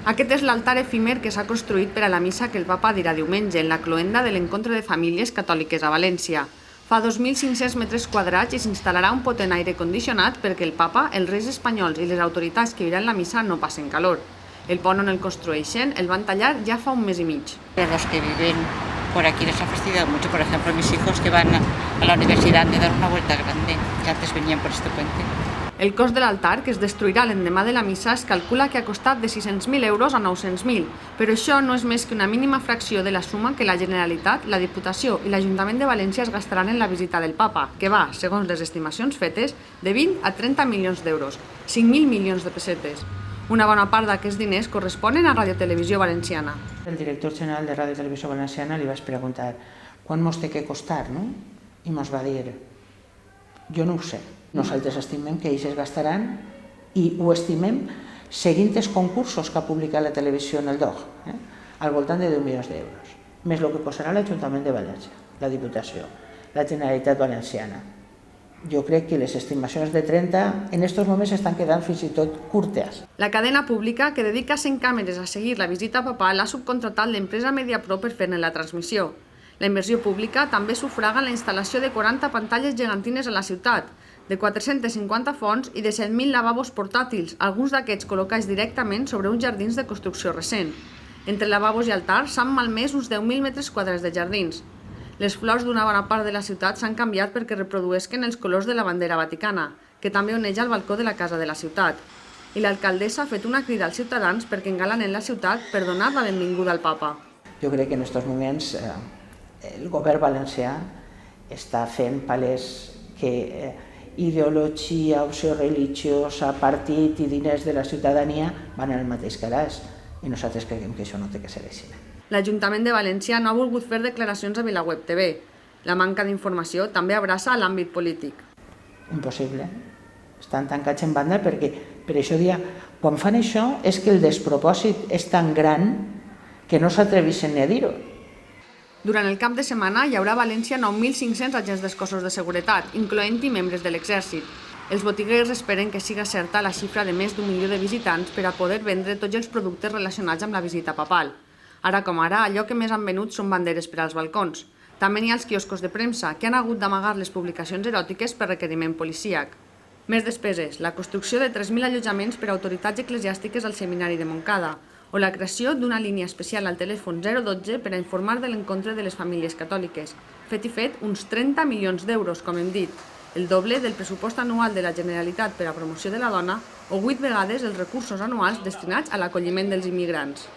Aquest és l'altar efímer que s'ha construït per a la missa que el papa dirà diumenge en la cloenda de l'Encontre de Famílies Catòliques a València. Fa 2.500 metres quadrats i s'instal·larà un potent aire condicionat perquè el papa, els reis espanyols i les autoritats que viran la missa no passen calor. El pont on el construeixen el van tallar ja fa un mes i mig. Los que viven por aquí les ha fastidiado mucho. Por ejemplo, mis hijos que van a la universidad han de dar una vuelta grande, que antes venían por este puente. El cost de l'altar, que es destruirà l'endemà de la missa, es calcula que ha costat de 600.000 euros a 900.000, però això no és més que una mínima fracció de la suma que la Generalitat, la Diputació i l'Ajuntament de València es gastaran en la visita del papa, que va, segons les estimacions fetes, de 20 a 30 milions d'euros, 5.000 milions de pessetes. Una bona part d'aquests diners corresponen a Radio Televisió Valenciana. El director general de Radio Televisió Valenciana li vaig preguntar quan mos té que costar, no? I mos va dir, jo no ho sé. Nosaltres estimem que ells es gastaran i ho estimem seguint els concursos que ha publicat la televisió en el DOG, al voltant de 10 milions d'euros, més el que costarà l'Ajuntament de València, la Diputació, la Generalitat Valenciana. Jo crec que les estimacions de 30 en aquests moments estan quedant fins i tot curtes. La cadena pública, que dedica 100 càmeres a seguir la visita papal, ha subcontratat l'empresa Mediapro per fer-ne la transmissió. La inversió pública també sufraga la instal·lació de 40 pantalles gegantines a la ciutat, de 450 fonts i de 7.000 lavabos portàtils, alguns d'aquests col·locats directament sobre uns jardins de construcció recent. Entre lavabos i altars s'han malmès uns 10.000 metres quadrats de jardins. Les flors d'una bona part de la ciutat s'han canviat perquè reprodueixen els colors de la bandera vaticana, que també oneja el balcó de la casa de la ciutat. I l'alcaldessa ha fet una crida als ciutadans perquè engalanen la ciutat per donar la benvinguda al papa. Jo crec que en aquests moments el govern valencià està fent palès que ideologia, opció religiosa, partit i diners de la ciutadania van en el mateix calaix i nosaltres creiem que això no té que ser així. L'Ajuntament de València no ha volgut fer declaracions a VilaWeb TV. La manca d'informació també abraça a l'àmbit polític. Impossible. Estan tancats en banda perquè, per això dia, quan fan això és que el despropòsit és tan gran que no s'atreveixen ni a dir-ho. Durant el cap de setmana hi haurà a València 9.500 agents dels cossos de seguretat, incloent-hi membres de l'exèrcit. Els botiguers esperen que siga certa la xifra de més d'1 milió de visitants per a poder vendre tots els productes relacionats amb la visita papal. Ara com ara, allò que més han venut són banderes per als balcons. També n'hi ha els quioscos de premsa, que han hagut d'amagar les publicacions eròtiques per requeriment policíac. Més despeses, la construcció de 3.000 allotjaments per a autoritats eclesiàstiques al Seminari de Montcada, o la creació d'una línia especial al telèfon 012 per a informar de l'encontre de les famílies catòliques. Fet i fet, uns 30 milions d'euros, com hem dit, el doble del pressupost anual de la Generalitat per a promoció de la dona o 8 vegades els recursos anuals destinats a l'acolliment dels immigrants.